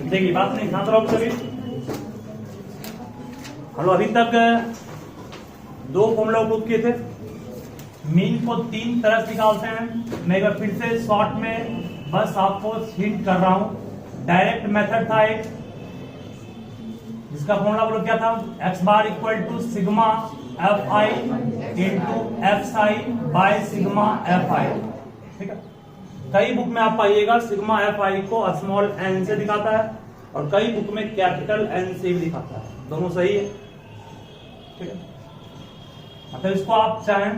देखिए बात नहीं शांत रहो सभी। हम लोग अभी तक दो फॉर्मूला उपयोग किए थे। मीन को तीन तरह से निकालते हैं। मैं एक बार फिर से शॉर्ट में बस आपको हिंट कर रहा हूं। डायरेक्ट मेथड था एक, जिसका फॉर्मूला बोलो क्या था, X bar equal to sigma F I into F xi by sigma F I. ठीक है, कई बुक में आप पाइएगा सिग्मा एफ आई को स्मॉल एन से दिखाता है और कई बुक में कैपिटल एन से भी दिखाता है, दोनों सही है। ठीक है, मतलब इसको आप चाहें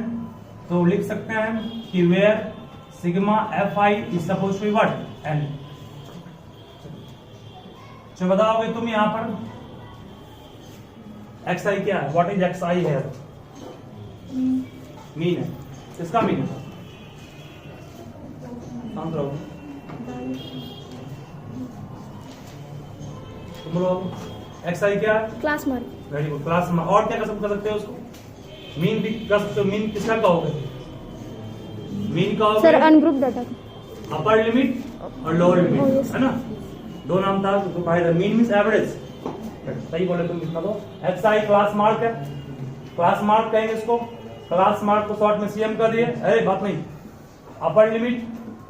तो लिख सकते हैं कि where sigma F I is suppose to be what N. जो बताओगे तुम यहां पर एक्स आई क्या है, व्हाट इज एक्स आई है, मीन है, इसका मीन है। शांत रहो तुम लोग। एक्स आई क्या है, class mark. Very good, class mark. और क्या कर सकते हो उसको, मीन भी कर सकते हो। मीन किसका कहोगे, मीन का sir ungroup data, upper limit और लोअर लिमिट है ना, दो नाम था। मीन मींस एवरेज, सही बोले तुम। कितना दो एक्स आई क्लास मार्क है, क्लास मार्क कहेंगे इसको। क्लास मार्क को शॉर्ट में सीएम कर दिए, अरे बात नहीं। अपर लिमिट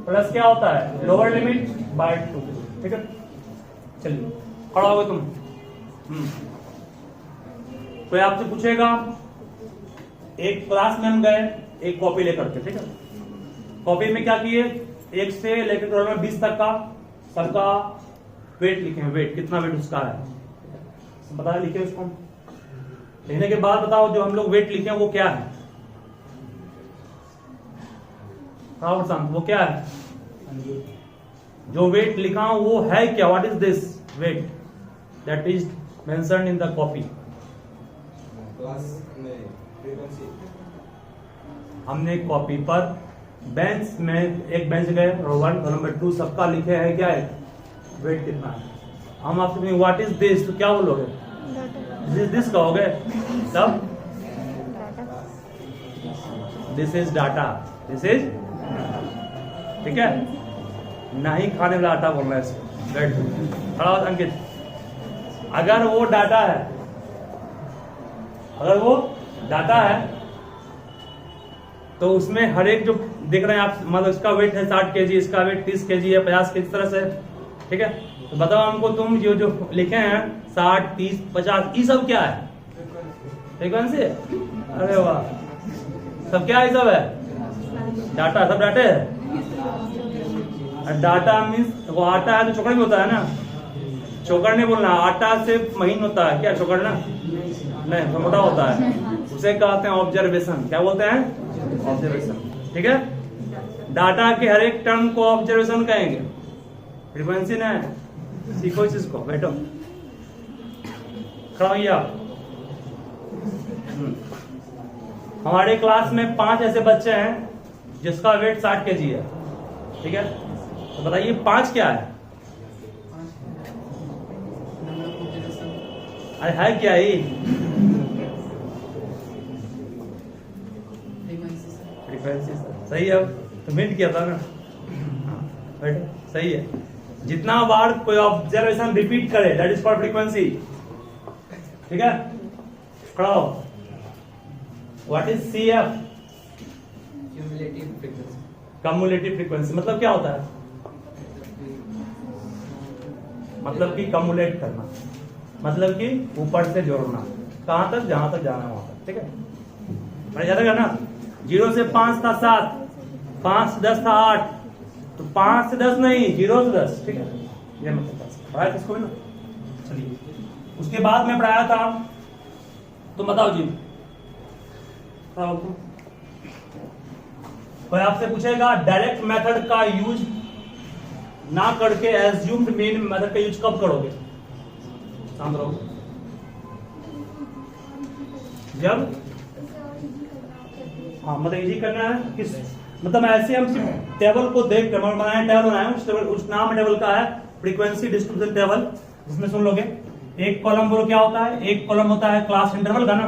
प्लस क्या होता है, लोअर लिमिट बाय 2। ठीक है, चलिए खड़ा हो गए तुम। कोई आपसे पूछेगा, एक क्लास में हम गए एक कॉपी लेकर के। ठीक है, कॉपी में क्या किए, 1 से लेकर टोटल 20 तक का सबका वेट लिखे हैं। वेट कितना वेट उसका है बता, लिखे उसको। लिखने के बाद बताओ जो हम लोग वेट लिखे हैं वो क्या है, वो क्या है, जो वेट लिखा हूं वो है क्या, what is this weight that is mentioned in the copy. हमने कॉपी पर बेंच में एक बेंच गए और 1 नंबर 2 सबका लिखे है क्या है, वेट कितना है। हम आपसे व्हाट इज दिस तो क्या बोलोगे, दिस कहोगे, तब this is data, this is. ठीक है, नहीं खाने वाला आटा बोलना है इसको। बैठ खड़ा हो अंकित। अगर वो डाटा है, अगर वो डाटा है तो उसमें हर एक जो देख रहे हैं आप, मतलब इसका वेट है 60 केजी, इसका वेट 30 केजी है, 50 केजी, इस तरह से। ठीक है, तो बताओ हमको तुम जो लिखे हैं 60, 30, 50, ये सब क्या है, फ्रीक्वेंसी। अरे वाह, सब क्या है, सब है डाटा, सब डाटे है। डाटा मीन्स वो आटा है तो चौकड़ में होता है ना, चौकड़ नहीं बोलना, आटा से महीन होता है क्या, चौकड़ना नहीं, तो मोटा होता है, उसे कहते हैं ऑब्जर्वेशन। क्या बोलते हैं, ऑब्जर्वेशन। ठीक है, डाटा के हर एक टर्म को ऑब्जर्वेशन कहेंगे, फ्रीक्वेंसी ना है। सीखो इस चीज को, बैठो खड़ा होइए आप। हमारे क्लास में 5 ऐसे बच्चे हैं जिसका वेट 60 केजी है। ठीक है, तो बताइए 5 क्या है, अरे है क्या ही, फ्रीक्वेंसी सही है। तो मिनट किया था ना, बैठो सही है। जितना बार कोई ऑब्जर्वेशन रिपीट करे दैट इज कॉल्ड फ्रीक्वेंसी। ठीक है, खड़ा हो। What is CF, cumulative frequency. मतलब क्या होता है, मतलब कि कम्युलेट करना, मतलब कि ऊपर से जोड़ना, कहां तक, जहां तक जाना वहां तक। ठीक है, मैं याद रखा ना, 0 से 5 था 7, 5 से 10 था 8, तो 5 से 10 नहीं, 0 से 10। ठीक है, ये मतलब पढ़ाया किसको भी ना। चलिए, उसके बाद में पढ़ाया था, तो बताओ जी, कोई आपसे पूछेगा डायरेक्ट मेथड का यूज ना करके एज्यूम्ड मीन मेथड का यूज कब करोगे, शांत रहो। जब, हाँ मतलब इजी करना है किस, मतलब ऐसे हम सिर्फ टेबल को देख कर बनाए, टेबल बनाए, उस टेबल, उस नाम टेबल का है फ्रीक्वेंसी डिस्ट्रीब्यूशन टेबल, जिसमें सुन लोगे एक कॉलम बोलो क्या होता है, एक कॉलम होता है क्लास इंटरवल का ना,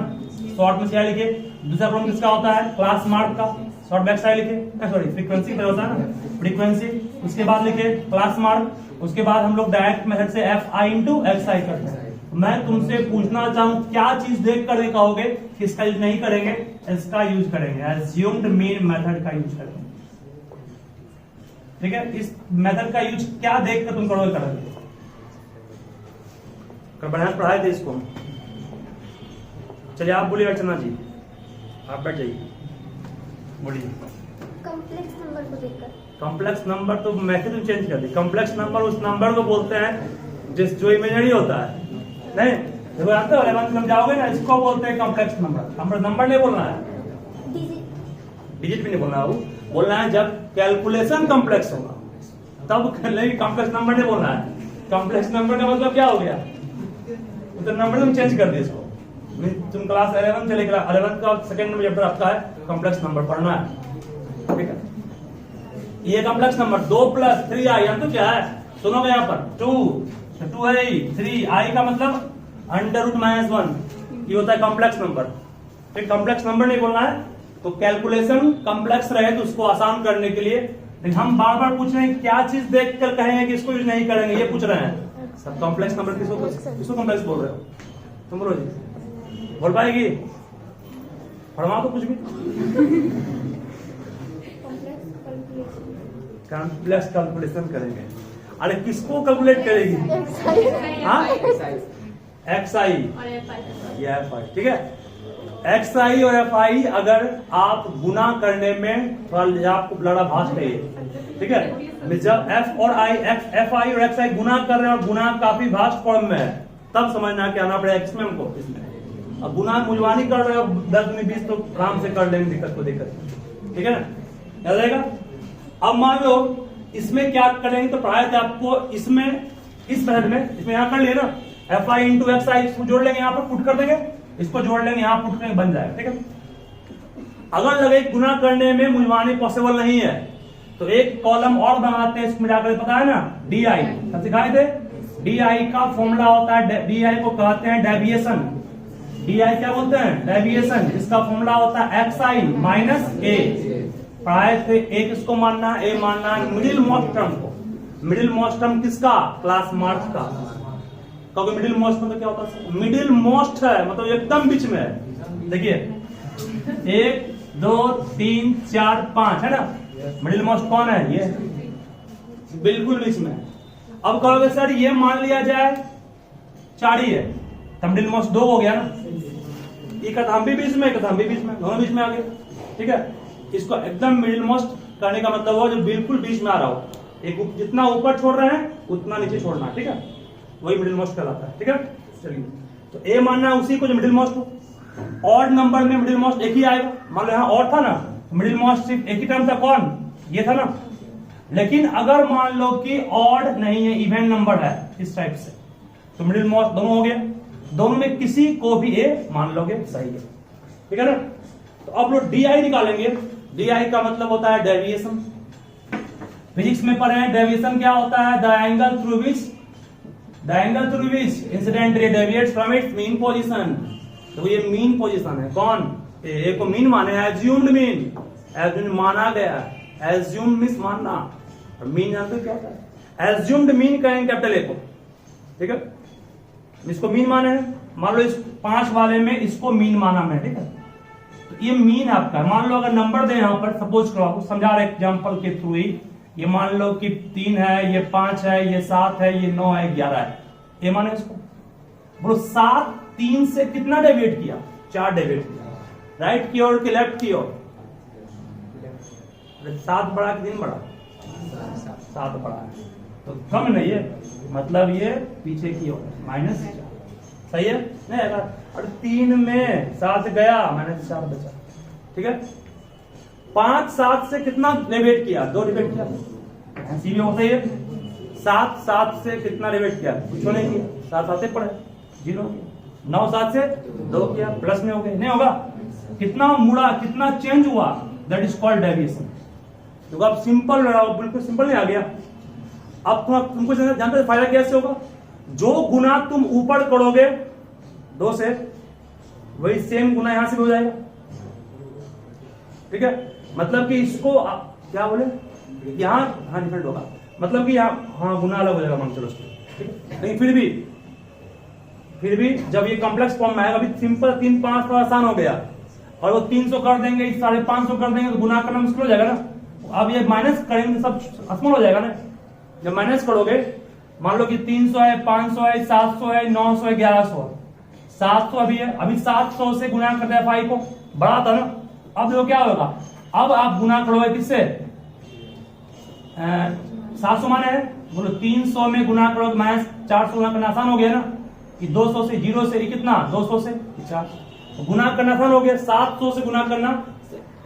शॉर्ट में क्या लिखे, दूसरा कॉलम किसका होता है, क्लास मार्क का, शॉर्ट बैक साइड लिखे, सॉरी फ्रीक्वेंसी होता है ना, फ्रीक्वेंसी, उसके बाद लिखे क्लास मार्क, उसके बाद हम लोग डायरेक्ट मेथड से एफ आई इंटू एक्स आई करते हैं। मैं तुमसे पूछना चाहूं क्या चीज देख कर कहोगे कि इसका यूज नहीं करेंगे, इसका यूज करेंगे, एज्यूम्ड मीन मेथड का यूज करेंगे। ठीक है, इस मेथड का यूज क्या देख कर तुम करोगे, करेंगे। बढ़िया पढ़ाए थे इसको। चलिए आप बोलिए अर्चना जी, आप बैठ जाइए, बोलिए। कॉम्प्लेक्स नंबर को देखकर। कॉम्प्लेक्स नंबर तो मैथड चेंज कर दी। कॉम्प्लेक्स नंबर उस नंबर को बोलते हैं जिस जो इमेजिनरी होता है। नहीं देखो जानते हो, 11 समझाओगे ना, इसको बोलते हैं कॉम्प्लेक्स नंबर। हमको नंबर नहीं बोलना है, डिजिट भी नहीं बोलना है, बोलना है जब कैलकुलेशन कॉम्प्लेक्स होगा तब कॉम्प्लेक्स नंबर नहीं बोलना है। कॉम्प्लेक्स नंबर का मतलब क्या हो गया, तो नंबर तुम चेंज कर दिए इसको। तुम क्लास 11 चले, 11 का सेकंड नंबर चैप्टर आपका है कॉम्प्लेक्स नंबर पढ़ना है। ठीक है, ये कॉम्प्लेक्स नंबर 2 + 3i तो क्या है, सुनोगे यहाँ पर 2 है, 3 i का मतलब √-1, ये होता है कॉम्प्लेक्स नंबर। फिर कॉम्प्लेक्स नंबर नहीं बोलना है, तो कैलकुलेशन कॉम्प्लेक्स रहे तो उसको आसान करने के लिए। लेकिन हम बार बार पूछ रहे हैं क्या चीज देख कर कहेंगे कि इसको यूज नहीं करेंगे, ये पूछ रहे हैं। सब कॉम्प्लेक्स नंबर किसको कॉम्प्लेक्स बोल रहे हो तुम, बोलो जी, बोल पाएगी, पढ़वा तो कुछ भी। कॉम्प्लेक्स कैलकुलेशन करेंगे। अरे किसको कैलकुलेट करेगी, एक्स आई या एफ आई। ठीक है, एक्स आई और एफ आई अगर आप गुना करने में थोड़ा आपको लड़ा भाष चाहिए। ठीक है, जब एफ और आई एफ आई और एक्स आई गुना कर रहे हैं और गुना काफी भास्ट फॉर्म में है, तब समझना क्या आना पड़ेगा इसमें हमको। इसमें अब गुना मुजवानी कर रहे हो 10 में 20 तो आराम से कर लेंगे, दिक्कत को दिक्कत। ठीक है ना, याद रहेगा। अब मान लो इसमें क्या करेंगे, तो पढ़ाया था आपको इसमें, इस मेथड में, इसमें यहां कर लिए ना, एफ आई इंटू एक्स आई, इसको जोड़ लेंगे, यहां पर पुट कर देंगे, इसको जोड़ लेंगे, यहां पुट करेंगे, बन जाएगा। ठीक है, अगर लगे गुना करने में मुजवानी पॉसिबल नहीं है तो एक कॉलम और बनाते हैं, इसमें जाकर पता है ना, डी आई सब सिखाए थे। डी आई का फॉर्मूला होता है, डी आई को कहते हैं डेविएशन। डी आई क्या बोलते हैं, डेविएशन। इसका फॉर्मूला होता है एक्स आई माइनस ए। पढ़ाए थे, एक इसको मानना, ए मानना मिडिल मोस्ट टर्म को। मिडिल मोस्ट टर्म किसका, क्लास मार्क्स का। क्योंकि मिडिल मोस्ट मतलब क्या होता है, मिडिल मोस्ट है मतलब एकदम बीच में है। देखिए 1 2 3 4 5 है ना, मिडिल मोस्ट कौन है, ये बिल्कुल बीच में। अब कहोगे सर ये मान लिया जाए 4 ही है, तो मिडिल मोस्ट 2 हो गया ना, एक हम भी बीच में, एक हम भी बीच में, दोनों बीच में आ गए। ठीक है, इसको एकदम मिडिल मोस्ट करने का मतलब हो जो बिल्कुल बीच में आ रहा हो, एक जितना ऊपर छोड़ रहे हैं उतना नीचे छोड़ना। ठीक है, वही मिडिल मोस्ट कहलाता है। ठीक है, चलिए तो ए मानना है उसी को जो मिडिल मोस्ट हो। ऑड नंबर में मिडिल मोस्ट एक ही आएगा, मान लो यहाँ और था ना, मिडिल मोस्ट सिर्फ एक ही टर्म था, कौन, ये था ना। लेकिन अगर मान लो कि ऑड नहीं है, इवन नंबर है इस टाइप से, तो मिडिल मोस्ट दोनों हो गया, दोनों में किसी को भी ए मान लोगे, सही है। ठीक है ना, तो अब लोग डी आई निकालेंगे। डी आई का मतलब होता है डेविएशन। फिजिक्स में पढ़े हैं डेविएशन क्या होता है, the angle through which incident ray deviates from its mean position. तो ये मीन पोजीशन है, कौन, ए को मीन माने, एज्यूम्ड मीन, एज्यूम्ड माना गया, एज्यूम्ड मींस मानना, और मीन जानते क्या होता है, एज्यूम्ड मीन कहेंगे कैपिटल ए को। ठीक है, इसको मीन माने हैं, मान लो इस 5 वाले में इसको मीन माना मैं। ठीक है, तो ये मीन आपका, मान लो अगर नंबर दे यहां पर, सपोज करो आपको समझा रहे एग्जांपल के थ्रू ही, ये मान लो कि 3 है, ये 5 है, ये 7 है, ये 9 है, 11 है, ये माने इसको। बोलो 7 3 से कितना डेविएट किया, 4 डेविएट किया, राइट की ओर कि लेफ्ट की ओर, 7 बड़ा कि 3 बड़ा, 7 बड़ा है, तो कम नहीं है, मतलब ये पीछे की ओर -4, सही है नहीं है। और 3 में 7 गया, -4 बचा। ठीक है, 5 7 से कितना डिवाइड किया, 2 डिवाइड किया, ऐसी भी होता है। 7 7 से कितना डिवाइड किया, कुछ नहीं किया, 7 आते पड़े 0 किया, 9 7 से 2 किया, प्लस में हो गए, नहीं होगा, कितना मुड़ा, कितना चेंज हुआ, दैट इज कॉल्ड डेविएशन। तो अब सिंपल लगाओ, बिल्कुल सिंपल नहीं आ गया। अब तुमको जानते फायदा कैसे होगा, जो गुना तुम ऊपर करोगे 2 से, वही सेम गुना यहां से भी हो जाएगा। ठीक है, मतलब कि इसको क्या बोले, यहां डिफरेंट होगा, मतलब कि यहाँ हाँ गुना अलग हो जाएगा, मान चलो ठीक है। लेकिन फिर भी जब ये कॉम्प्लेक्स फॉर्म में आएगा, अभी सिंपल 3 5 तो आसान हो गया, और वो 300 कर देंगे, 550 कर देंगे तो गुना करना मुश्किल हो जाएगा ना। अब ये माइनस करेंगे सब आसान हो जाएगा ना। जब माइनस करोगे, मान लो कि 300 है, 500 है, 700 है, 900 है, 1100 है, 700 अभी है, अभी 700 से गुना करते हैं फाई को, बड़ा था ना। अब देखो क्या होगा, अब आप गुना करोगे किससे, 700 माने है, बोलो 300 में गुना करोगे माइनस 400 गुना करना आसान हो गया ना, कि 200 से 0 से कितना 200 से 4 गुना करना आसान हो गया। 700 से गुना करना,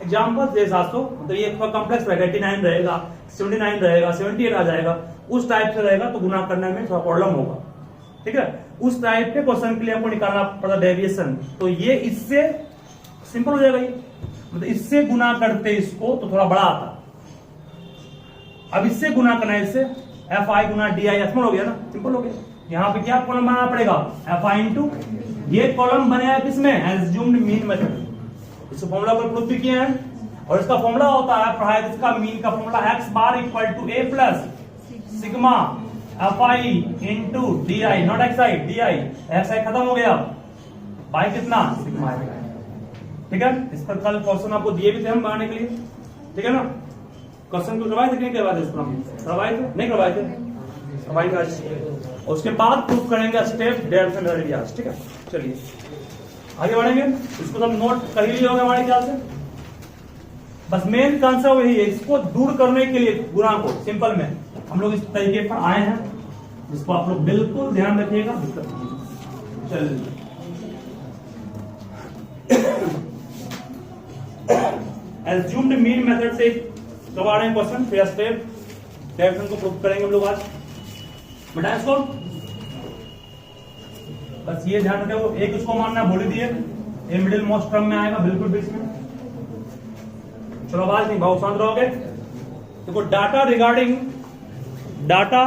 एग्जाम्पल दे 700, मतलब ये थोड़ा कॉम्प्लेक्स रहेगा, 89 रहेगा, 79 रहेगा, 78 आ जाएगा, उस टाइप से रहेगा तो गुना करने में थोड़ा प्रॉब्लम होगा, ठीक है। उस टाइप के क्वेश्चन के लिए आपको निकालना पड़ता डेविएशन, तो ये इससे सिंपल हो जाएगा। ये मतलब इससे गुना करते इसको तो थोड़ा बड़ा आता, अब इससे गुना करना है, इससे F I Guna D I, small हो गया ना, सिंपल हो गया। यहाँ पे क्या कॉलम बनाना पड़ेगा, एफ आई इंटू, ये कॉलम बनेगा किसमें, एज्यूम्ड मीन मेथड। इस फॉर्मूला को प्रूव भी किया है, और इसका फॉर्मूला होता है पढ़ाया इसका मीन का formula X bar equal to A plus sigma F I into D I, not X I, D I, X I खत्म हो गया, बाई कितना सिग्मा, ठीक है। इस पर कल क्वेश्चन आपको दिए भी थे हम बनाने के लिए, ठीक है ना। क्वेश्चन को करवाए थे कि नहीं करवाए थे, करवाए थे नहीं करवाए थे, करवाएंगे। उसके बाद प्रूफ करेंगे स्टेप 1.5 रियाज, ठीक है। चलिए आगे बढ़ेंगे, इसको सब नोट कर ही लिए होंगे हमारे ख्याल से। बस मेन कंसेप्ट यही है, इसको दूर करने के लिए गुना को सिंपल में हम लोग इस तरीके पर आए हैं, जिसको आप लोग बिल्कुल ध्यान रखिएगा। चलिए एज्यूम्ड मीन मेथड से करवा रहे हैं क्वेश्चन, फिर स्टेप डायरेक्शन को प्रूव करेंगे हम लोग आज। बेटा इसको बस ये ध्यान रखो, एक उसको मानना बोल दिए, ये मिडिल मोस्ट टर्म में आएगा बिल्कुल बीच में। चलो आवाज नहीं भाव, शांत रहोगे। देखो data regarding data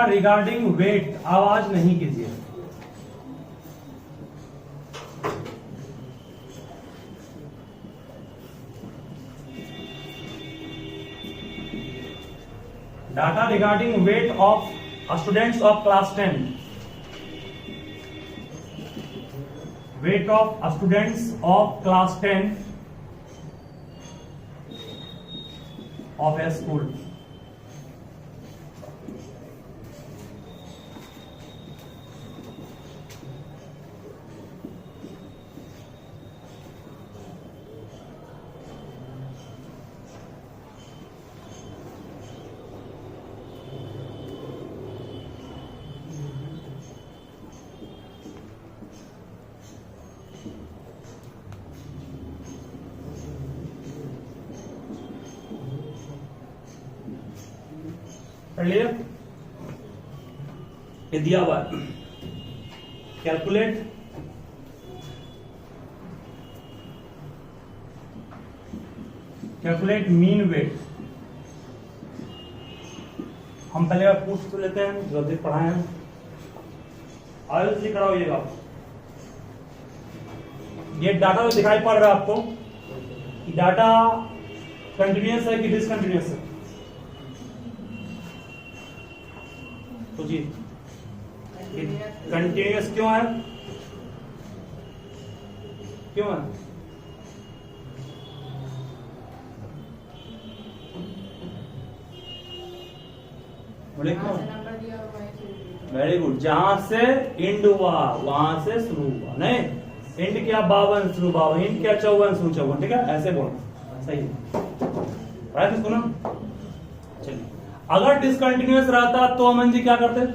regarding weight, आवाज नहीं कीजिए। Data regarding weight of students of class 10, weight of students of class 10 of a school. ये दिया हुआ कैलकुलेट मीन वेट। हम पहले पूछ तो लेते हैं, जल्दी पढ़ाए हैं, आयुष कराइएगा। ये डाटा जो दिखाई पड़ रहा है आपको, कि डाटा कंटिन्यूअस है कि डिसकंटिन्यूअस है, तो जी कंटिन्यूअस क्यों है, क्यों है? बोले क्यों? वेरी गुड, जहां से एंड हुआ वहां से शुरू हुआ, नहीं एंड क्या 52 शुरू 52, एंड क्या 54 शुरू 54, ठीक है, ऐसे बोलना सही है। इसको ना चलिए, अगर डिसकंटिन्यूअस रहता तो अमन जी क्या करते?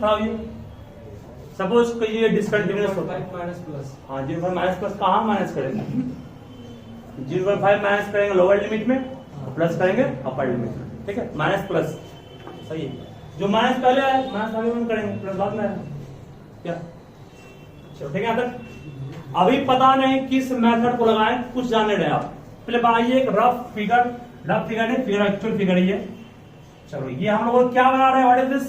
सपोज ये डिसकंटिन्यूअस होता है माइनस प्लस, हाँ 0.5 माइनस प्लस कहाँ माइनस करेंगे? 0.5 माइनस करेंगे लोअर लिमिट में, प्लस करेंगे अपर लिमिट में, ठीक है, माइनस प्लस सही है। जो माइनस पहले आए माइनस आगे में करेंगे, प्लस बाद में आए क्या? चलो ठीक है, यहाँ तक। अभी पता नहीं किस मेथड को लगाएं, कुछ जानने रहे आप। पहले बनाइए एक रफ फिगर नहीं, फिगर एक्चुअल फिगर ही है, चलो ये हम लोग क्या बना रहे हैं, व्हाट इज दिस,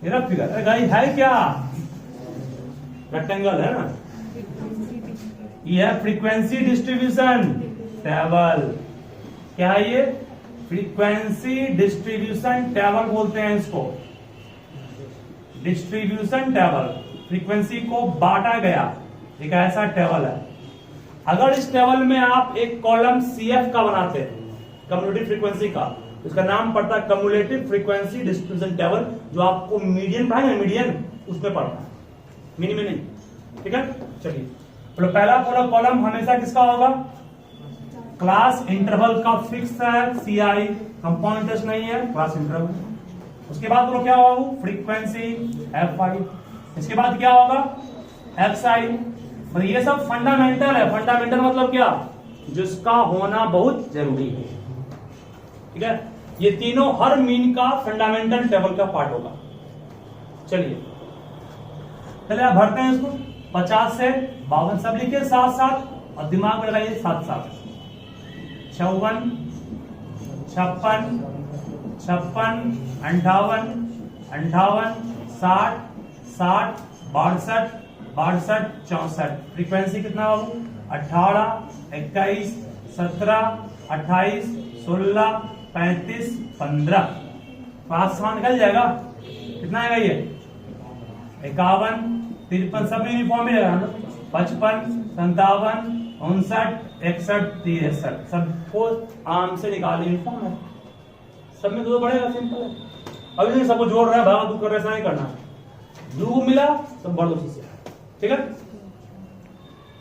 ये रफ फिगर। अरे गाइस है क्या, रेक्टेंगल है ना, ये है फ्रीक्वेंसी डिस्ट्रीब्यूशन टेबल। क्या है ये, फ्रीक्वेंसी डिस्ट्रीब्यूशन टेबल बोलते हैं इसको, डिस्ट्रीब्यूशन टेबल। फ्रीक्वेंसी को बांटा गया एक ऐसा टेबल है। अगर इस टेबल में आप एक कॉलम CF का बनाते हैं, कम्युलेटिव फ्रीक्वेंसी का, उसका नाम पड़ता है कम्युलेटिव फ्रीक्वेंसी डिस्ट्रीब्यूशन टेबल, जो आपको मीडियन पढ़ाएंगे, मीडियन उसमें पढ़ना है, मिनी में नहीं, ठीक है। चलिए तो पहला कॉलम हमेशा किसका होगा, क्लास इंटरवल का फिक्स है, CI कंपाउंड इंटरेस्ट नहीं है, क्लास इंटरवल। उसके बाद क्या होगा, फ्रीक्वेंसी FI। इसके बाद क्या होगा, XI। तो ये सब फंडामेंटल है। फंडामेंटल मतलब क्या, जिसका होना बहुत जरूरी है, ठीक है। ये तीनों हर मीन का फंडामेंटल टेबल का पार्ट होगा। चलिए पहले आप भरते हैं इसको, 50 से 52 सब लिखिए साथ साथ और दिमाग में लगाइए साथ साथ। 54, 56, 56, 58, 58, 60, 60, 62, 62, 64। फ्रीक्वेंसी कितना बाबू, 18, 21, 17, 28, 16, 35, 15। पास मान निकल जाएगा, कितना आएगा ये, 51, 53, सब यूनिफॉर्म में रहेगा ना, 55, 57, 59, 61, 63, सबको आम से निकाल, यूनिफॉर्म है, सब में दो बढ़ेगा, सिंपल है। अभी सबको जोड़ रहा है, भागा तू कर रहा है, ऐसा नहीं करना, दो मिला सब बढ़ दो से, ठीक है।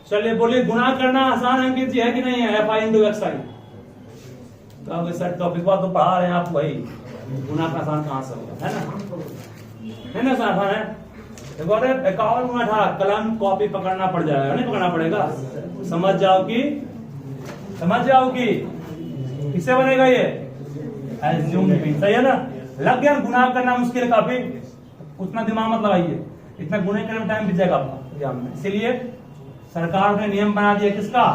चलिए बोलिए, गुणा करना आसान अंकित जी है कि नहीं है, FI इंटू XI। तो सर टॉपिक बात तो पढ़ा रहे हैं आप, भाई गुणा का आसान कहां से होगा, है ना आसान है। 51 गुणा 18, कलम कॉपी पकड़ना पड़ जाएगा, नहीं पकड़ना पड़ेगा, समझ जाओ कि किससे बनेगा ये, एज्यूम सही है ना। लग गया, गुणा करना मुश्किल है काफी, उतना दिमाग मत लगाइए, इतना गुणे करने में टाइम बीत जाएगा आपका एग्जाम में। इसीलिए सरकार ने नियम बना दिया किसका,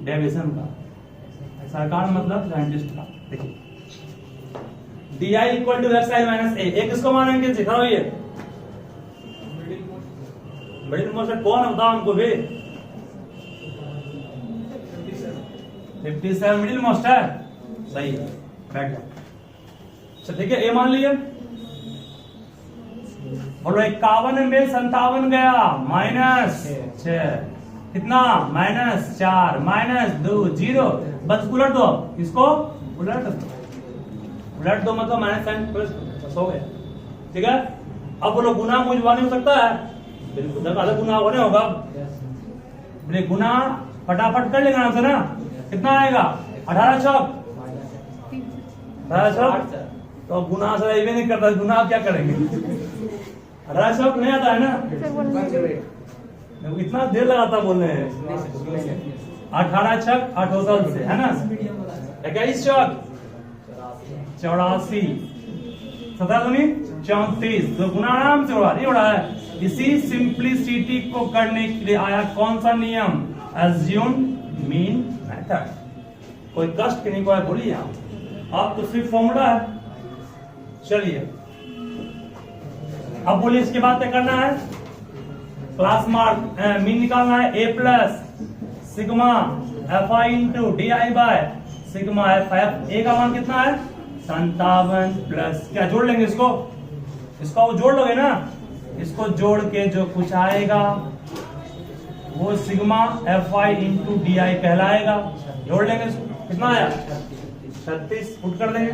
डेविएशन का। सरकार मतलब साइंटिस्ट का। देखिए DI equal to XI minus A, एक किसको मानेंगे, सिखाओ ये मिडिल मोस्ट कौन है, बताओ हमको भी। 57 मिडिल मोस्ट है, सही है, बैठ जाओ। ठीक है, ए मान लिया, बोलो 51 में 57 गया, -6, कितना, -4, -2, 0, बस उलट दो इसको, उलट दो मतलब माइनस साइन प्लस हो गया, ठीक है। अब बोलो गुना मुझवा नहीं हो सकता है, बिल्कुल अलग गुना होने होगा, गुना फटाफट कर लेगा आंसर ना, कितना आएगा, 18 चौक, 18 चौक, तो गुना से ये नहीं करता, गुना क्या करेंगे, 18 चौक नहीं आता है ना, इतना देर लगाता बोलने हैं, 18 छक 8 से, है ना, 21 चौक 84, 17 दूनी 34, तो गुना आराम से उड़ा नहीं उड़ा है। इसी सिंप्लिसिटी को करने के लिए आया कौन सा नियम, एज्यूम मीन मेथड। कोई कष्ट नहीं कोई बोलिए आप तो सिर्फ फॉर्मूला है। चलिए अब बोलिए, इसके बाद क्या करना है, क्लास मार्क मीन निकालना है, A plus sigma FI into DI by sigma FF। ए का मान कितना है, 57 प्लस क्या जोड़ लेंगे इसको वो जोड़ लोगे ना, इसको जोड़ के जो कुछ आएगा वो सिग्मा FI इंटू DI कहलाएगा। जोड़ लेंगे इसको, कितना आया 36, पुट कर देंगे।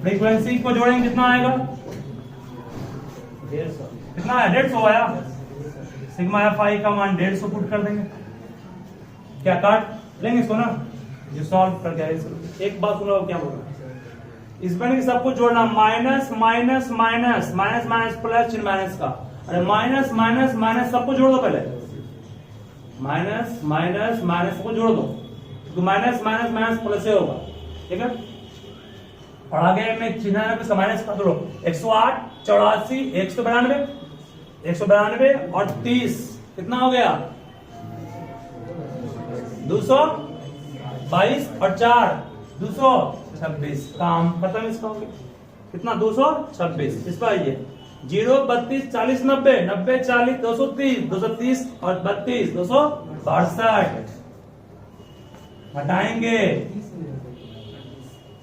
फ्रीक्वेंसी को जोड़ेंगे कितना आएगा, 150, कितना आया 150 आया। सिग्मा FI का मान 150 पुट कर देंगे, क्या काट लेंगे इसको ना, ये सॉल्व कर गया। एक बात सुनो क्या बोल रहा है, इसमें सबको जोड़ना, minus minus minus minus minus plus चिन्ह माइनस का, अरे माइनस माइनस माइनस सबको जोड़ दो पहले, माइनस माइनस माइनस को जोड़ दो, तो माइनस माइनस माइनस प्लस से होगा, ठीक है। और आगे में चिन्ह में माइनस का जोड़ो, 108 84 192 192 और 30 कितना हो गया, 222 और 4 200 26 काम खत्म इसका हो गया। कितना 226। इस पर आइए 0 32 40 90 90 40 230 230 और 32 262 घटाएंगे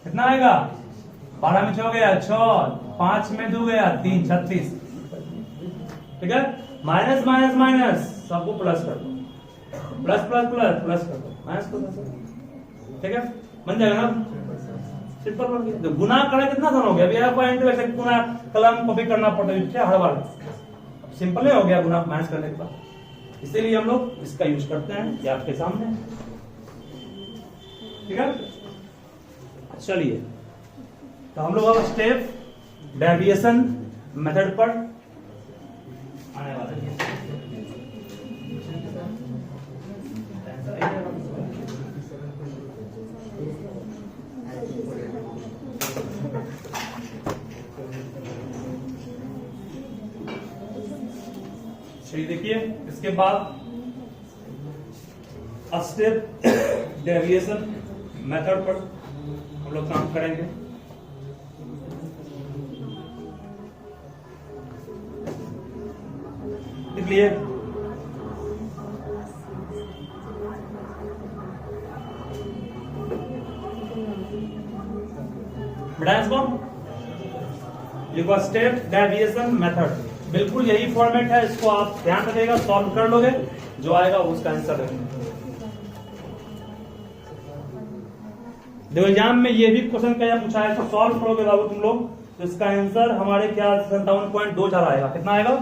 कितना आएगा 12 में 6 गया 6 5 में 2 गया 3 36। ठीक है माइनस माइनस माइनस सबको प्लस कर दो प्लस प्लस प्लस प्लस कर दो माइनस कर दो। ठीक है बन जाएगा ना सिंपल बन गया। तो गुना करा कितना धन हो गया अभी आपको एंटी वैसे गुना कलम कॉपी करना पड़ता है क्या हर बार सिंपल ही हो गया गुना माइनस करने के बाद इसीलिए हम लोग इसका यूज करते हैं ये आपके सामने। ठीक है चलिए तो हम लोग अब स्टेप डेविएशन मेथड पर आने वाले हैं। चलिए देखिए इसके बाद स्टेप डेविएशन मेथड पर हम लोग काम करेंगे। इसलिए लिखो स्टेप डेविएशन मेथड बिल्कुल यही फॉर्मेट है इसको आप ध्यान रखिएगा सॉल्व कर लोगे जो आएगा उसका आंसर है। देखो एग्जाम में ये भी क्वेश्चन क्या पूछा है तो सॉल्व करोगे बाबू तुम लोग तो इसका आंसर हमारे क्या 57.24 आएगा। कितना आएगा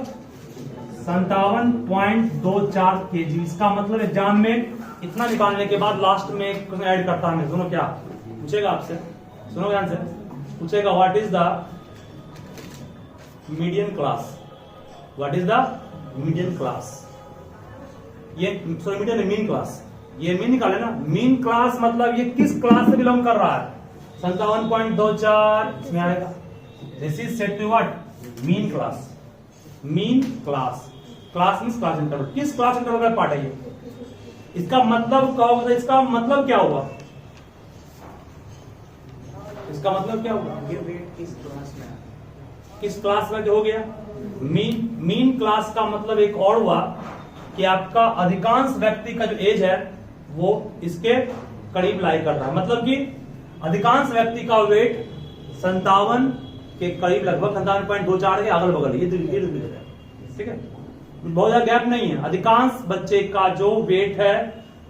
57.24 kg। इसका मतलब एग्जाम में इतना निकालने के बाद लास्ट में एक क्वेश्चन ऐड करता है। सुनो क्या पूछेगा आपसे सुनो ध्यान से पूछेगा what is the median class what is the median class ये सॉरी मीडियन मीन क्लास ये मीन निकाले ना मीन क्लास मतलब ये किस क्लास से बिलोंग कर रहा है 57.24 इसमें आएगा। This is set to what mean class class means class interval किस क्लास इंटरवल का पार्ट है ये इसका मतलब कहोगे इसका मतलब क्या हुआ इसका मतलब क्या हुआ ये वेट किस क्लास में जो हो गया मीन क्लास का मतलब एक और हुआ कि आपका अधिकांश व्यक्ति का जो एज है वो इसके करीब लाई कर रहा है मतलब कि अधिकांश व्यक्ति का वेट 57 के करीब लगभग 57.24 के अगल बगल ये ठीक है बहुत ज्यादा गैप नहीं है। अधिकांश बच्चे का जो वेट है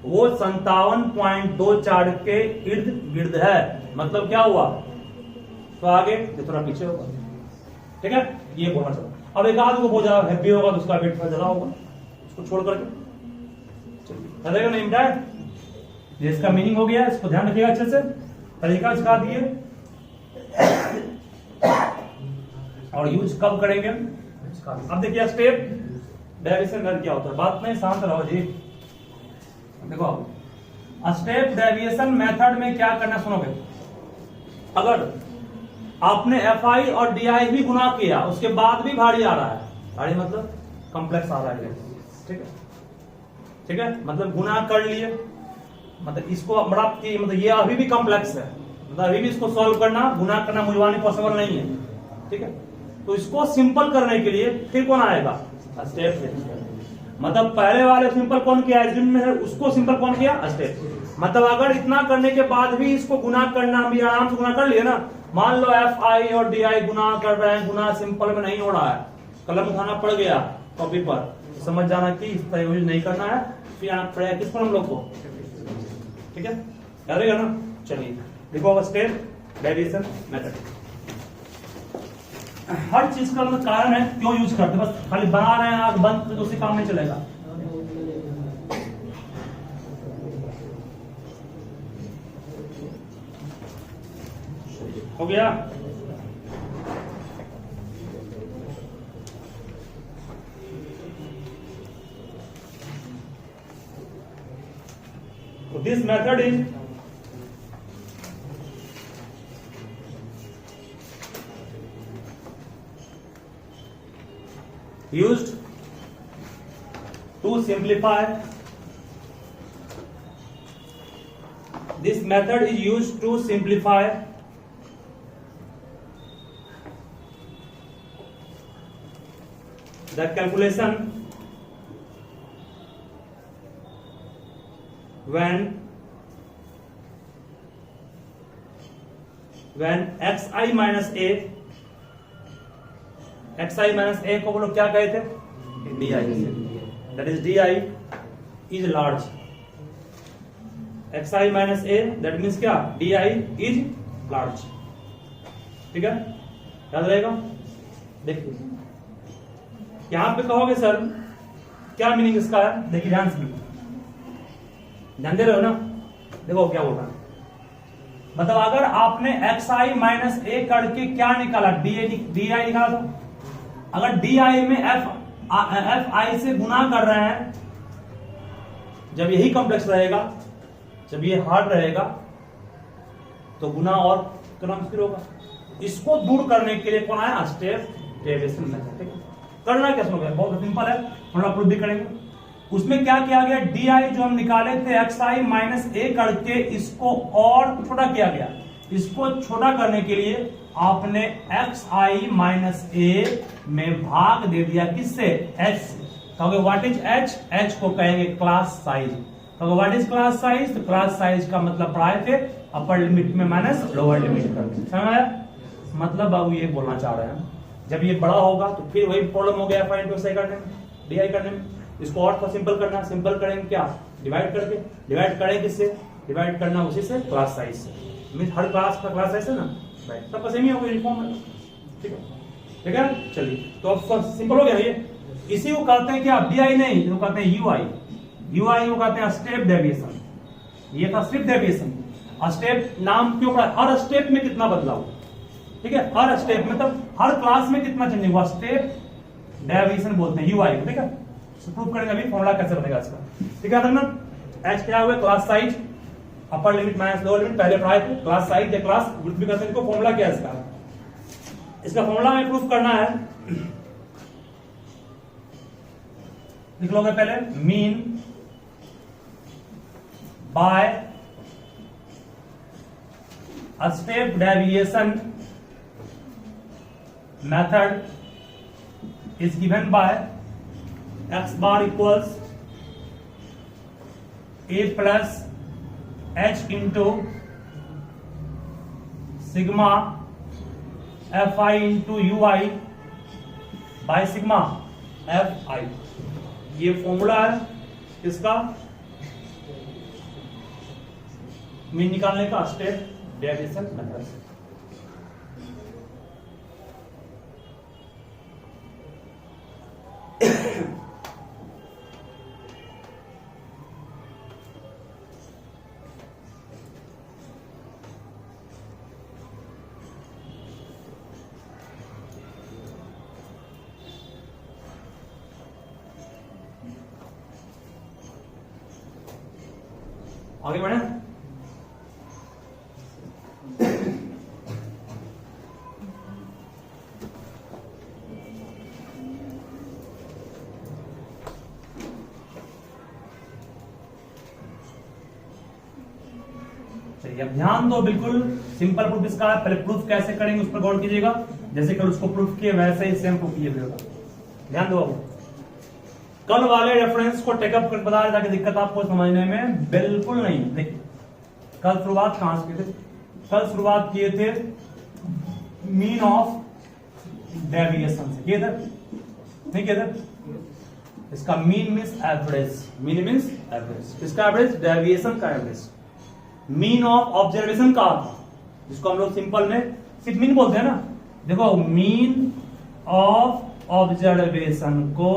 वो 57.24 के इर्द गिर्द है मतलब क्या हुआ तो आगे थोड़ा पीछे होगा। ठीक है ये बोलना चाहिए। अब एक आध को बहुत ज्यादा हैप्पी होगा तो उसका वेट थोड़ा ज्यादा होगा उसको छोड़ करके चलेगा नहीं बेटा ये इसका मीनिंग हो गया इसको ध्यान रखिएगा अच्छे से तरीका सिखा दिए और यूज कब करेंगे। अब देखिए स्टेप डेविएशन मेथड क्या होता है बात नहीं शांत रहो जी। देखो स्टेप डेविएशन मेथड में क्या करना सुनोगे अगर आपने FI और DI भी गुना किया उसके बाद भी भारी आ रहा है भारी मतलब कॉम्प्लेक्स आ रहा है ठीक है मतलब गुना कर लिए मतलब इसको बड़ा मतलब ये अभी भी कॉम्प्लेक्स है मतलब अभी भी इसको सॉल्व करना गुना करना मुझवानी पॉसिबल नहीं है। ठीक है तो इसको सिंपल करने के लिए फिर कौन आएगा स्टेप मतलब पहले वाले सिंपल कौन किया जिनमें उसको सिंपल कौन किया स्टेप मतलब अगर इतना करने के बाद भी इसको गुना करना भी आराम से गुना कर लिए ना मान लो FI और DI गुना कर रहे हैं गुना सिंपल में नहीं हो रहा है कलम उठाना पड़ गया कॉपी पर समझ जाना कि इस तरह यूज नहीं करना है फिर आना पड़ेगा किस पर हम लोग को। ठीक है याद रहेगा ना। चलिए देखो स्टेप डेविएशन मेथड हर चीज का मतलब कारण है क्यों यूज करते बस खाली बना रहे हैं आग बंद तो उसी काम नहीं चलेगा। हो गया so this method is used to simplify this method is used to simplify the calculation when xi minus a, xi minus a को वो लोग क्या कहे थे, di, that is di is large, xi minus a that means क्या, di is large, ठीक है, याद रहेगा। देखिए यहां पे कहोगे सर क्या मीनिंग इसका है, देखिए ध्यान से, ध्यान दे रहे हो ना, देखो क्या बोल रहा है, मतलब अगर आपने xi माइनस a करके क्या निकाला, di निकाला, तो अगर di में fi से गुना कर रहे हैं, जब यही कॉम्प्लेक्स रहेगा, जब ये हार्ड रहेगा तो गुना और क्रम फिर होगा। इसको दूर करने के लिए कौन आया, स्टेप डेविएशन मेथड, ठीक है। करना क्या सुनोगे, बहुत सिंपल है, थोड़ा प्रूफ भी करेंगे। उसमें क्या किया गया, di जो हम निकाले थे xi माइनस a करके इसको और छोटा किया गया, इसको छोटा करने के लिए आपने xi माइनस a में भाग दे दिया, किससे, h से। कहोगे व्हाट इज h, h को कहेंगे क्लास साइज। कहोगे व्हाट इज क्लास साइज, तो क्लास साइज का मतलब पढ़ाए थे अपर लिमिट में माइनस लोअर लिमिट कर, समझ आया। मतलब बाबू ये बोलना चाह रहे हैं, जब ये बड़ा होगा तो फिर वही प्रॉब्लम हो गया फाइंड टू करने में, di करने में। इसको और सिंपल करना, सिंपल करेंगे क्या, डिवाइड करके, डिवाइड करें किससे, डिवाइड करना उसी से, क्लास साइज से, मींस हर क्लास का क्लास साइज है ना, राइट, सबका सेम ही होगा, यूनिफॉर्म है, ठीक है, ठीक है। चलिए तो अब सिंपल हो गया ये, इसी को कहते हैं क्या, di नहीं, इसको कहते हैं ui को कहते हैं स्टेप डेविएशन। ये था स्टेप डेविएशन। स्टेप नाम क्यों पड़ा, हर स्टेप में कितना बदलाव, ठीक है, हर स्टेप में, मतलब हर क्लास में कितना चेंज हुआ, स्टेप डेविएशन बोलते हैं ui, ठीक है। प्रूव करेंगे अभी, फॉर्मूला कैसे बनेगा इसका, ठीक है ना। h क्या हुआ, class size, upper limit minus lower limit, पहले पढ़ाए थे, क्लास साइज या क्लास विड्थ भी कहते हैं इसको। फॉर्मूला क्या है इसका, इसका फॉर्मूला हमें प्रूफ करना है, लिख लोगे पहले, mean by a step deviation method is given by x bar equals a plus h into sigma fi into ui by sigma fi। ये फॉर्मूला है इसका मीन निकालने का, स्टेप डेविएशन मेथड से। आगे बढ़े, चलिए अब ध्यान दो, बिल्कुल सिंपल प्रूफ इसका है। पहले प्रूफ कैसे करेंगे उस पर गौर कीजिएगा, जैसे कल उसको प्रूफ किए वैसे ही सेम प्रूफ कीजिएगा, ध्यान दो। अब कल वाले रेफरेंस को टेकअप कर बता रहा था कि दिक्कत आपको समझने में बिल्कुल नहीं। देखिए कल शुरुआत कहां से किए थे, कल शुरुआत किए थे मीन ऑफ डेविएशन से, किए थे नहीं किए थे। इसका mean means average, mean means average, इसका एवरेज डेविएशन का एवरेज। मीन ऑफ ऑब्जर्वेशन का था, जिसको हम लोग सिंपल में सिर्फ मीन बोलते हैं ना। देखो मीन ऑफ ऑब्जर्वेशन को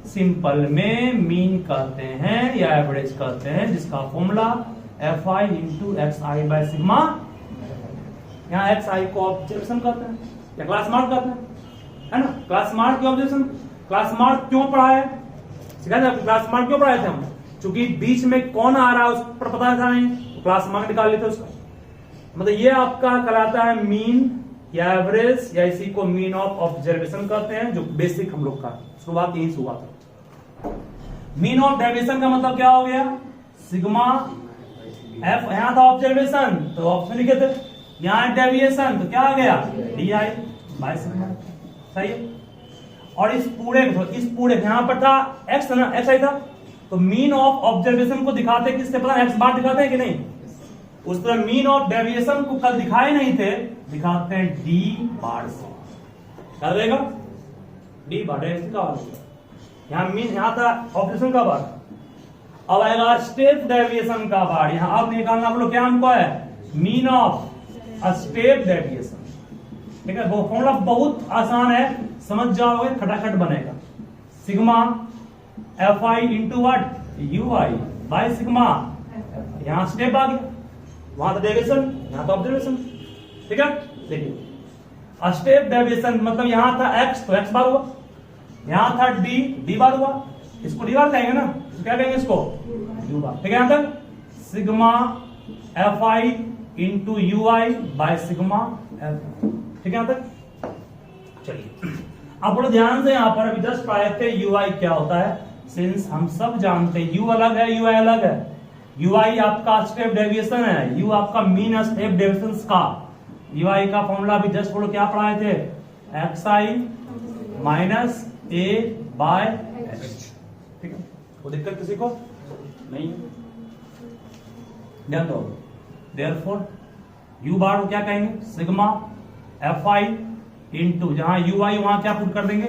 सिंपल में मीन कहते हैं या एवरेज कहते हैं, जिसका formula fi into xi by sigma. यहाँ xi को ऑब्जर्वेशन कहते हैं या क्लास मार्क कहते हैं, है ना। क्लास मार्क की ऑब्जर्वेशन, क्लास मार्क क्यों पढ़ाए, सिखा था क्लास मार्क क्यों पढ़ाए थे हम, क्योंकि बीच में कौन आ रहा है उस पर पता था नहीं, तो क्लास मार्क निकाल लेते उसका। मतलब ये आपका कहलाता है मीन या एवरेज, या इसी को मीन ऑफ ऑब्जर्वेशन कहते हैं, जो बेसिक हम लोग का शुरुआत यही से हुआ था। मीन ऑफ डेविएशन का मतलब क्या हो गया, सिग्मा एफ, यहां था ऑब्जर्वेशन तो ऑप्शन लिखे थे, यहां डेविएशन तो क्या आ गया di बाय सिग्मा, सही है। और इस पूरे यहां पर था एक्स ना, एक्स आई था, तो मीन ऑफ ऑब्जर्वेशन को दिखाते किससे पता एक्स बार दिखाते हैं कि नहीं? उस तरह मीन ऑफ डेविएशन को कल दिखाए नहीं थे, दिखाते हैं डी बार से। क्या रहेगा? डी बार डेविएशन का बार। यहां मीन, यहां था ऑब्जर्वेशन का बार, अब आएगा स्टेप डेविएशन का बार। यहां अब निकालना हम लोग क्या हमको है? Mean of a step deviation. ठीक है, वो फॉर्मूला बहुत आसान है, समझ जाओगे खटाखट बनेगा। Sigma F I into what you I by sigma, यहां स्टेप आ गया, वहां था डेविएशन, यहां था ऑब्जर्वेशन। ठीक है, देखिए स्टेप डेविएशन मतलब यहां था एक्स, तो एक्स बार हुआ, यहां था डी, डी बार हुआ, इसको डी बार कहेंगे ना, तो क्या कहेंगे इसको? यू बार। ठीक है, यहां तक sigma F I into you I bye sigma F. ठीक है यहां तक? चलिए अब बड़े ध्यान से, यहां पर अभी जस्ट आए थे यू आई क्या होता है, सिंस हम सब जानते हैं यू अलग है, यू आई अलग है। यू आई आपका स्टेप डेविएशन है, यू आपका मीन स्टेप डेविएशन का। यू आई का फॉर्मूला अभी जस्ट बोलो क्या पढ़ाए थे? एक्स आई माइनस ए बाय एक्स। ठीक है, वो दिक्कत किसी को नहीं? ध्यान दो। देयरफॉर यू बार को क्या कहेंगे? सिग्मा एफ आई इंटू, जहां यू आई वहां क्या पुट कर देंगे?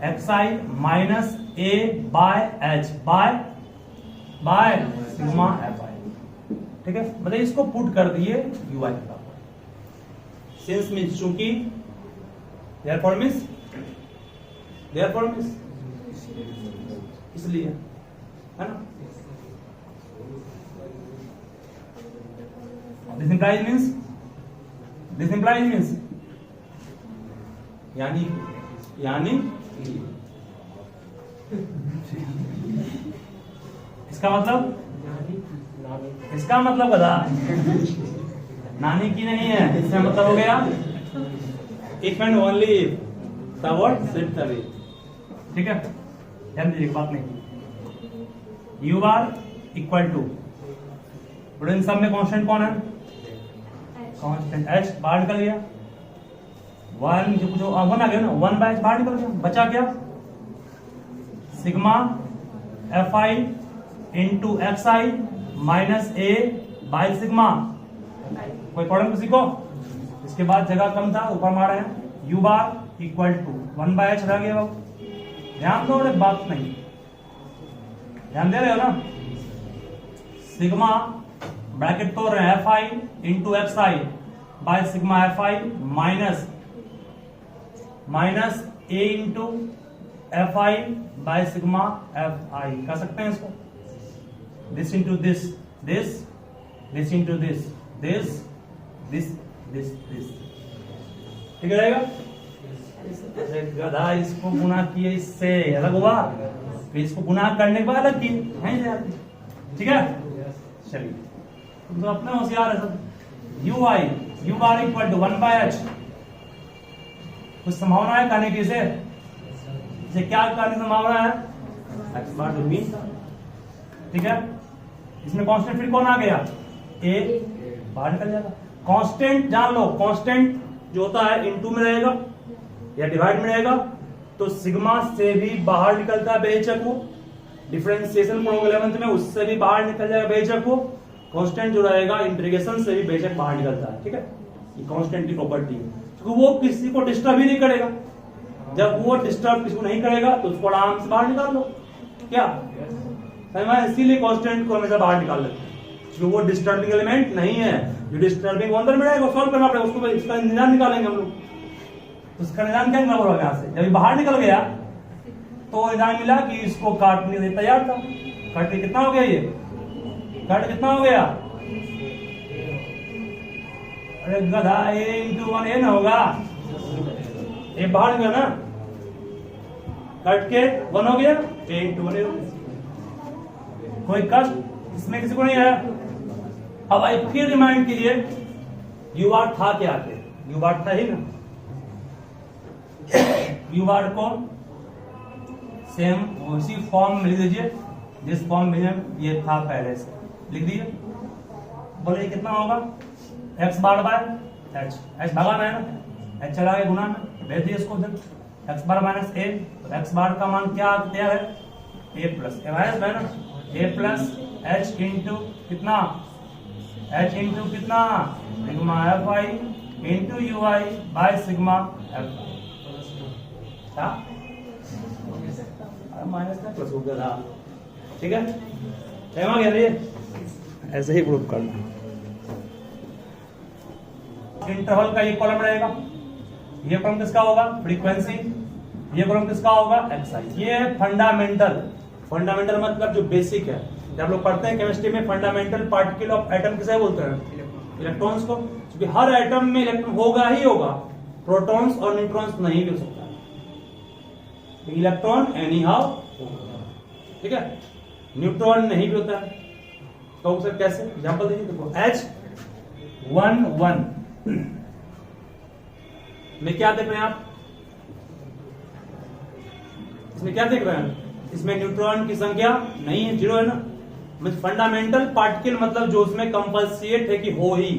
X I minus A by H bye sigma F I. ठीक है, मतलब इसको पुट कर दिए यू आई का। सिंस मीन्स चूंकि, देयरफॉर मीन्स इसलिए, है ना? दिस इंप्लाइज मीन्स यानी इसका मतलब बता, नानी की नहीं है, इसका मतलब हो गया if and only if the word set करे। ठीक है, ध्यान दीजिए, बात नहीं। यू बार इक्वल टू, इन सब में कांस्टेंट कौन है? कांस्टेंट एच बाहर निकल गया, वन जो वन आ गया ना, वन बाय एच बाहर निकल गया, बचा क्या? Sigma F I into x I minus A by sigma. कोई प्रॉब्लम किसी को? इसके बाद जगह कम था, ऊपर मार रहे हैं। U bar equal to one by H रह गया बाबू। ध्यान दो, बात नहीं ध्यान दे रहे हो ना? सिग्मा ब्रैकेट तोड़ रहे हैं, F I into x I bye sigma F I minus A into F I bye sigma F आई। कर सकते हैं इसको? This into this, this into this, this. ठीक रहेगा? गधा इसको गुना किए इससे अलग हुआ, फिर इसको गुना करने के बाद अलग किए। ठीक है, चलिए तो अपने होशियार है सब। U bar equal to one by H. कुछ संभावना है कहने की इसे क्या करने की संभावना है? X bar to mean. ठीक है, इसमें कांस्टेंट फिर कौन आ गया? ए बाहर निकल जाएगा। कांस्टेंट जान लो, कांस्टेंट जो होता है इनटू में रहेगा या डिवाइड में रहेगा, तो सिग्मा से भी बाहर निकलता है बेहिचक वो। डिफरेंशिएशन पढ़ोगे 11th में, उससे भी बाहर निकल जाएगा बेहिचक वो। कांस्टेंट जो रहेगा इंटीग्रेशन से भी बेहिचक बाहर निकलता है। ठीक है, ये कांस्टेंट की प्रॉपर्टी है, क्योंकि वो किसी को डिस्टर्ब ही नहीं करेगा। जब वो डिस्टर्ब किसी को नहीं करेगा तो उसको आराम से बाहर निकाल लो। क्या इसीलिए कांस्टेंट को हमेशा बाहर निकाल लेते हैं, क्योंकि वो डिस्टर्बिंग एलिमेंट नहीं है। जो डिस्टर्बिंग अंदर में रहेगा सॉल्व करना पड़ेगा उसको, इसका निदान निकालेंगे हम लोग। तो उसका निदान क्या निकाल यहाँ से? जब बाहर निकल गया तो निदान मिला कि इसको काटने के लिए तैयार था। कट कितना हो गया? ये कट कितना हो गया? अरे गधा, ए इंटू वन ए ना होगा, ए बाहर निकला ना, कट के वन हो गया, ए इंटू वन ए हो गया। कोई कष्ट इसमें किसी को नहीं आया। अब आई फिर रिमाइंड कीजिए, यू बार था क्या? यू बार था ही ना। यू बार को सेम उसी फॉर्म में लिख दीजिए जिस फॉर्म में ये था पहले से, लिख दीजिए। बोले कितना होगा? X bar by H, H भागा में है ना, एच चला गया गुना में, भेज दिए इसको उधर, एक्स बार माइनस ए, तो एक्स बार का मान क्या तैयार है, ए प्लस ए माइनस है ना, ए प्लस एच इंटू कितना, एच इंटू कितना sigma F I into you I bye sigma F minus का प्लस हो गया था, ठीक है, टाइम आ गया ये, ऐसे ही ग्रुप करना। इंटरवल का ये कॉलम रहेगा, ये कॉलम किसका होगा, फ्रीक्वेंसी, ये कॉलम किसका होगा, एक्साइज। ये है फंडामेंटल, फंडामेंटल मतलब जो बेसिक है, जब आप लोग पढ़ते हैं केमिस्ट्री में फंडामेंटल पार्टिकल ऑफ एटम किसे बोलते हैं, इलेक्ट्रॉन्स को, क्योंकि हर एटम में इलेक्ट्रॉन होगा ही होगा, प्रोटॉन्स और न्यूट्रॉन्स नहीं भी हो सकता है, इलेक्ट्रॉन एनी हाउ, ठीक है, न्यूट्रॉन नहीं भी होता है, तो सर कैसे, एग्जांपल देखिए, देखो H11 में क्या देख रहे हैं आप, इसमें क्या देख रहे हैं, इसमें न्यूट्रॉन की संख्या नहीं है, 0 है ना, फंडामेंटल पार्टिकल मतलब जो उसमें कंपल्सिएट है कि हो ही,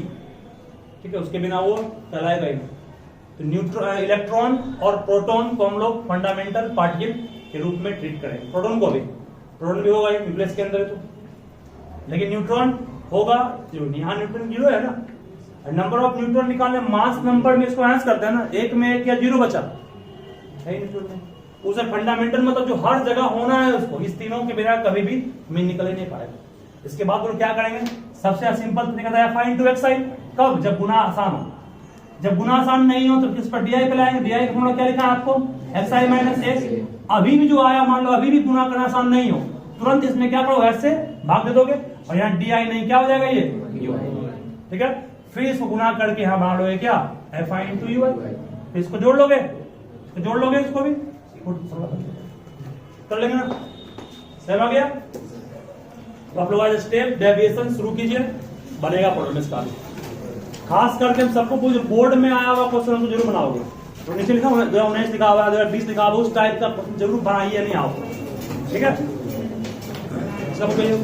ठीक है, उसके बिना वो चलाएगा ही। तो न्यूट्रॉन, इलेक्ट्रॉन और प्रोटॉन को हम लोग फंडामेंटल पार्टिकल के रूप में ट्रीट करेंगे, प्रोटॉन को भी, प्रोटॉन भी होगा न्यूक्लियस के अंदर, तो लेकिन न्यूट्रॉन होगा जो, यहाँ न्यूट्रॉन 0 है ना, नंबर ऑफ न्यूट्रॉन निकालने मास नंबर में इसको एंस करते हैं ना, एक में एक या 0 बचा है न्यूट्रॉन में, उसे फंडामेंटल मतलब जो हर जगह होना है उसको, इस तीनों के बिना कभी भी में निकल ही नहीं पाएगा। इसके बाद वो क्या करेंगे, सबसे सिंपल तरीका था FI इंटू XI, कब, जब गुना आसान हो, जब गुना आसान नहीं हो तो किस पर DI पे लाएंगे, DI का फॉर्मूला क्या लिखा है आपको, XI माइनस X, अभी भी जो आया मान लो अभी भी गुना करना आसान नहीं हो, तुरंत इसमें क्या करो, ऐसे भाग दे दोगे, और यहाँ DI नहीं क्या हो जाएगा ये, ठीक है, फिर इसको गुना करके यहाँ बना लोगे क्या, FI इंटू UI, फिर इसको जोड़ लोगे, इसको भी कर लेंगे ना, समझ आ गया। तो आप लोग आज स्टेप डेविएशन शुरू कीजिए, बनेगा प्रॉब्लम इसका, खास करके हम सबको पूछ, बोर्ड में आया हुआ क्वेश्चन तो जरूर बनाओगे, तो नीचे लिखा 19 लिखा हुआ है, 20 लिखा हुआ, उस टाइप का क्वेश्चन जरूर बनाइए, नहीं आओ, ठीक है, सब कहिए।